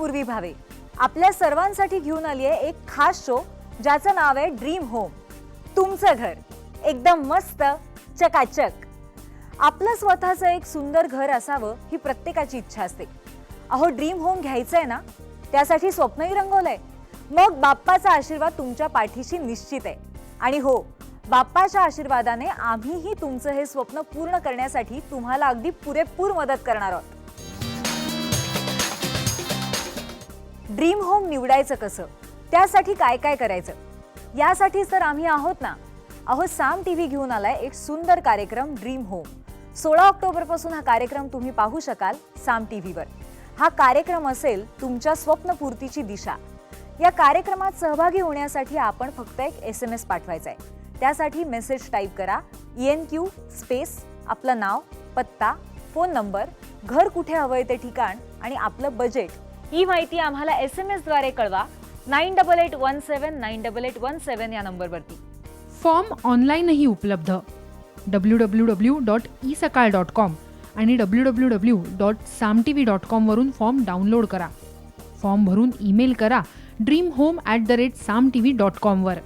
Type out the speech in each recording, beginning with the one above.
पूर्वी भावे आपल्या सर्वांसाठी घेऊन आली आहे एक खास शो ज्याचं नाव आहे ड्रीम होम. तुमचं घर एकदम मस्त चकाचक. आपलं स्वतःचं एक सुंदर घर असावं ही प्रत्येकाची इच्छा असते. अहो ड्रीम होम घ्यायचंय ना, त्यासाठी स्वप्नही रंगवलंय. मग बाप्पाचा आशीर्वाद तुमच्या पाठीशी निश्चित आहे. आणि हो, बाप्पाच्या आशीर्वादाने आम्हीही तुमचं हे स्वप्न पूर्ण करण्यासाठी तुम्हाला अगदी पुरेपूर मदत करणार आहोत. ड्रीम होम निवडायचं कसं, त्यासाठी काय काय करायचं, यासाठीच तर आम्ही आहोत ना. अहो साम टीव्ही घेऊन आलाय एक सुंदर कार्यक्रम ड्रीम होम. 16 ऑक्टोबर पासून हा कार्यक्रम तुम्ही पाहू शकाल साम टीव्हीवर. हा कार्यक्रम असेल तुमच्या स्वप्नपूर्तीची दिशा. या कार्यक्रमात सहभागी होण्यासाठी आपण फक्त एक SMS पाठवायचा आहे. त्यासाठी मेसेज टाईप करा ENQ स्पेस आपलं नाव, पत्ता, फोन नंबर, घर कुठे हवंय ते ठिकाण आणि आपलं बजेट. ही माहिती आम्हाला SMS द्वारे कळवा 9881798817 या नंबरवरती. फॉर्म ऑनलाईनही उपलब्ध www.esakal.com आणि www.samtv.com वरून फॉर्म डाउनलोड करा. फॉर्म भरून ईमेल करा dreamhome@samtv.com वर.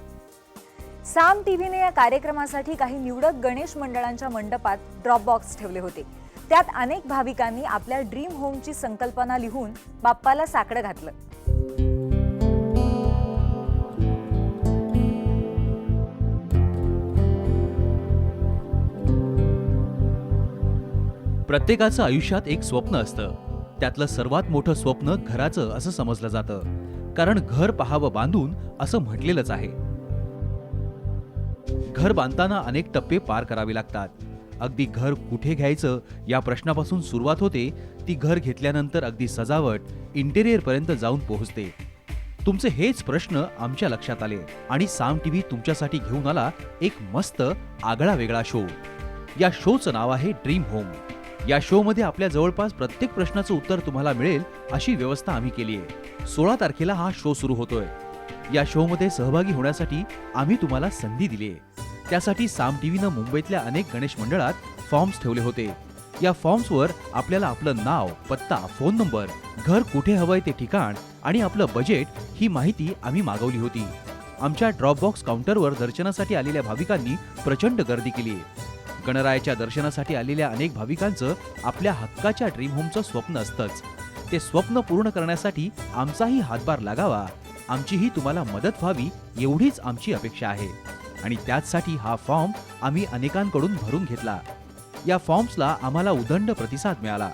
साम टीव्हीने या कार्यक्रमासाठी काही निवडक गणेश मंडळांच्या मंडपात ड्रॉप बॉक्स ठेवले होते. त्यात अनेक भाविकांनी आपल्या ड्रीम होमची संकल्पना लिहून बाप्पाला साकडं घातलं. प्रत्येकाचं आयुष्यात एक स्वप्न असतं. त्यातलं सर्वात मोठं स्वप्न घराचं असं समजलं जातं, कारण घर पहावं बांधून असं म्हटलेलंच आहे. घर बांधताना अनेक टप्पे पार करावे लागतात. अगदी घर कुठे घ्यायचं या प्रश्नापासून सुरुवात होते, ती घर घेतल्यानंतर अगदी सजावट, इंटेरियर पर्यंत जाऊन पोहोचते. तुमचे हेच प्रश्न आमच्या लक्षात आले आणि साम टीव्ही तुमच्यासाठी घेऊन आला एक मस्त आगळा वेगळा शो. या शोचं नाव आहे ड्रीम होम. या शो मध्ये आपल्या जवळपास प्रत्येक प्रश्नाचं उत्तर तुम्हाला मिळेल अशी व्यवस्था आम्ही केली आहे. 16 तारखेला हा शो सुरू होतोय. या शो मध्ये सहभागी होण्यासाठी आम्ही तुम्हाला संधी दिली आहे. त्यासाठी साम टीव्हीनं मुंबईतल्या अनेक गणेश मंडळात फॉर्म्स ठेवले होते. या फॉर्म्सवर आपल्याला आपलं नाव, पत्ता, फोन नंबर, घर कुठे हवंय ते ठिकाण आणि आपलं बजेट ही माहिती आम्ही मागवली होती. आमच्या ड्रॉपबॉक्स काउंटरवर दर्शनासाठी आलेल्या भाविकांनी प्रचंड गर्दी केली. गणरायाच्या दर्शनासाठी आलेल्या अनेक भाविकांचं आपल्या हक्काच्या ड्रीम होमचं स्वप्न असतंच. ते स्वप्न पूर्ण करण्यासाठी आमचाही हातभार लागावा, आमचीही तुम्हाला मदत व्हावी एवढीच आमची अपेक्षा आहे. आणि त्याचसाठी हा फॉर्म आम्ही अनेकांकडून भरून घेतला. या फॉर्म्सला आम्हाला उदंड प्रतिसाद मिळाला.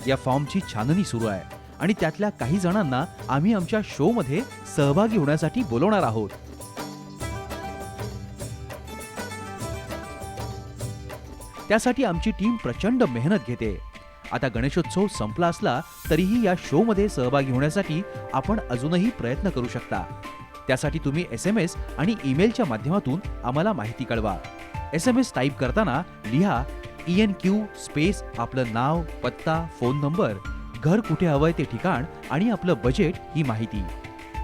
या फॉर्मची छाननी सुरू आहे आणि त्यातल्या काही जणांना आम्ही आमच्या शो मध्ये सहभागी होण्यासाठी बोलवणार आहोत. त्यासाठी आमची टीम प्रचंड मेहनत घेते. आता गणेशोत्सव संपला असला तरीही या शो मध्ये सहभागी होण्यासाठी आपण अजूनही प्रयत्न करू शकता. त्यासाठी तुम्ही SMS आणि ईमेलच्या माध्यमातून आम्हाला माहिती कळवा. SMS टाईप करताना लिहा ENQ स्पेस आपलं नाव, पत्ता, फोन नंबर, घर कुठे हवंय ते ठिकाण आणि आपलं बजेट ही माहिती.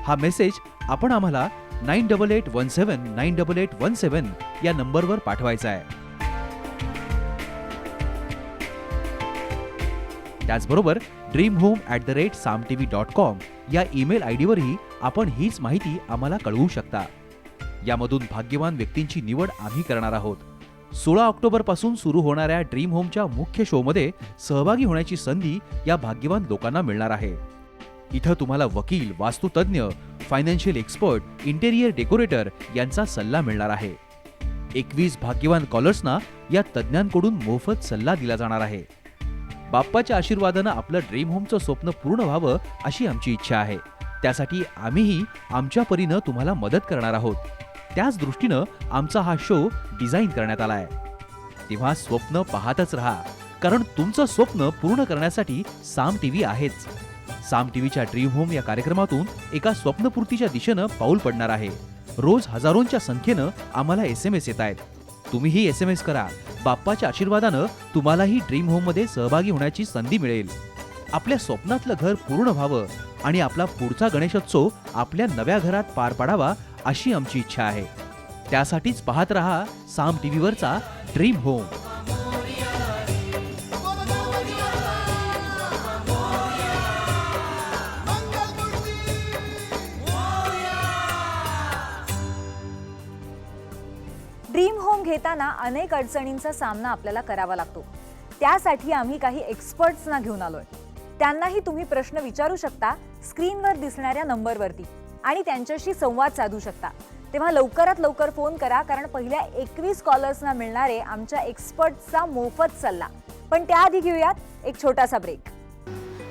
हा मेसेज आपण आम्हाला 9881798817 या नंबरवर पाठवायचा आहे. त्याचबरोबर dreamhome@samtv.com या ईमेल आयडीवरही आपण हीच माहिती आम्हाला कळवू शकता. यामधून भाग्यवान व्यक्तींची निवड आम्ही करणार आहोत. 16 ऑक्टोबर पासून सुरू होणाऱ्या ड्रीम होमच्या मुख्य शोमध्ये सहभागी होण्याची संधी या भाग्यवान लोकांना मिळणार आहे. इथं तुम्हाला वकील, वास्तुतज्ञ, फायनान्शियल एक्सपर्ट, इंटेरियर डेकोरेटर यांचा सल्ला मिळणार आहे. 21 भाग्यवान कॉलर्सना या तज्ज्ञांकडून मोफत सल्ला दिला जाणार आहे. बाप्पाच्या आशीर्वादानं आपलं ड्रीम होमचं स्वप्न पूर्ण व्हावं अशी आमची इच्छा आहे. त्यासाठी आम्हीही आमच्या परीनं तुम्हाला मदत करणार आहोत. त्याच दृष्टीनं आमचा हा शो डिझाईन करण्यात आलाय. तेव्हा स्वप्न पाहतच राहा, कारण तुमचं स्वप्न पूर्ण करण्यासाठी साम टीव्ही आहेच. साम टीव्हीच्या ड्रीम होम या कार्यक्रमातून एका स्वप्नपूर्तीच्या दिशेनं पाऊल पडणार आहे. रोज हजारोंच्या संख्येनं आम्हाला SMS येत आहेत. तुम्हीही SMS करा. बाप्पाच्या आशीर्वादानं तुम्हालाही ड्रीम होम मध्ये सहभागी होण्याची संधी मिळेल. आपल्या स्वप्नातलं घर पूर्ण व्हावं आणि आपला पुढचा गणेशोत्सव आपल्या नव्या घरात पार पाडावा अशी आमची इच्छा आहे. त्यासाठीच पाहत रहा साम टीव्हीवरचा ड्रीम होम. घेताना अनेक अडचणींचा सामना आपल्याला करावा लागतो. त्यासाठी आम्ही काही एक्सपर्ट्सना घेऊन आलोय. त्यांनाही तुम्ही प्रश्न विचारू शकता स्क्रीनवर दिसणाऱ्या नंबरवरती आणि त्यांच्याशी संवाद साधू शकता. तेव्हा लवकरात लवकर फोन करा, कारण पहिल्या 21 कॉलर्सना मिळणारे आमच्या एक्सपर्ट्सचा मोफत सल्ला. पण त्याआधी घेऊयात एक छोटासा ब्रेक.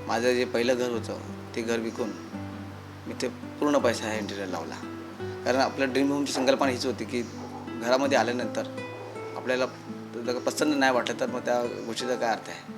माझं जे पहिलं घर होतं ते घर विकून मी ते पूर्ण पैसा इंटिरियर लावला. कारण आपल्या ड्रीम होमची संकल्पना हीच होती की घरामध्ये आल्यानंतर आपल्याला पसंत नाही वाटलं तर मग त्या गोष्टीचा काय अर्थ आहे.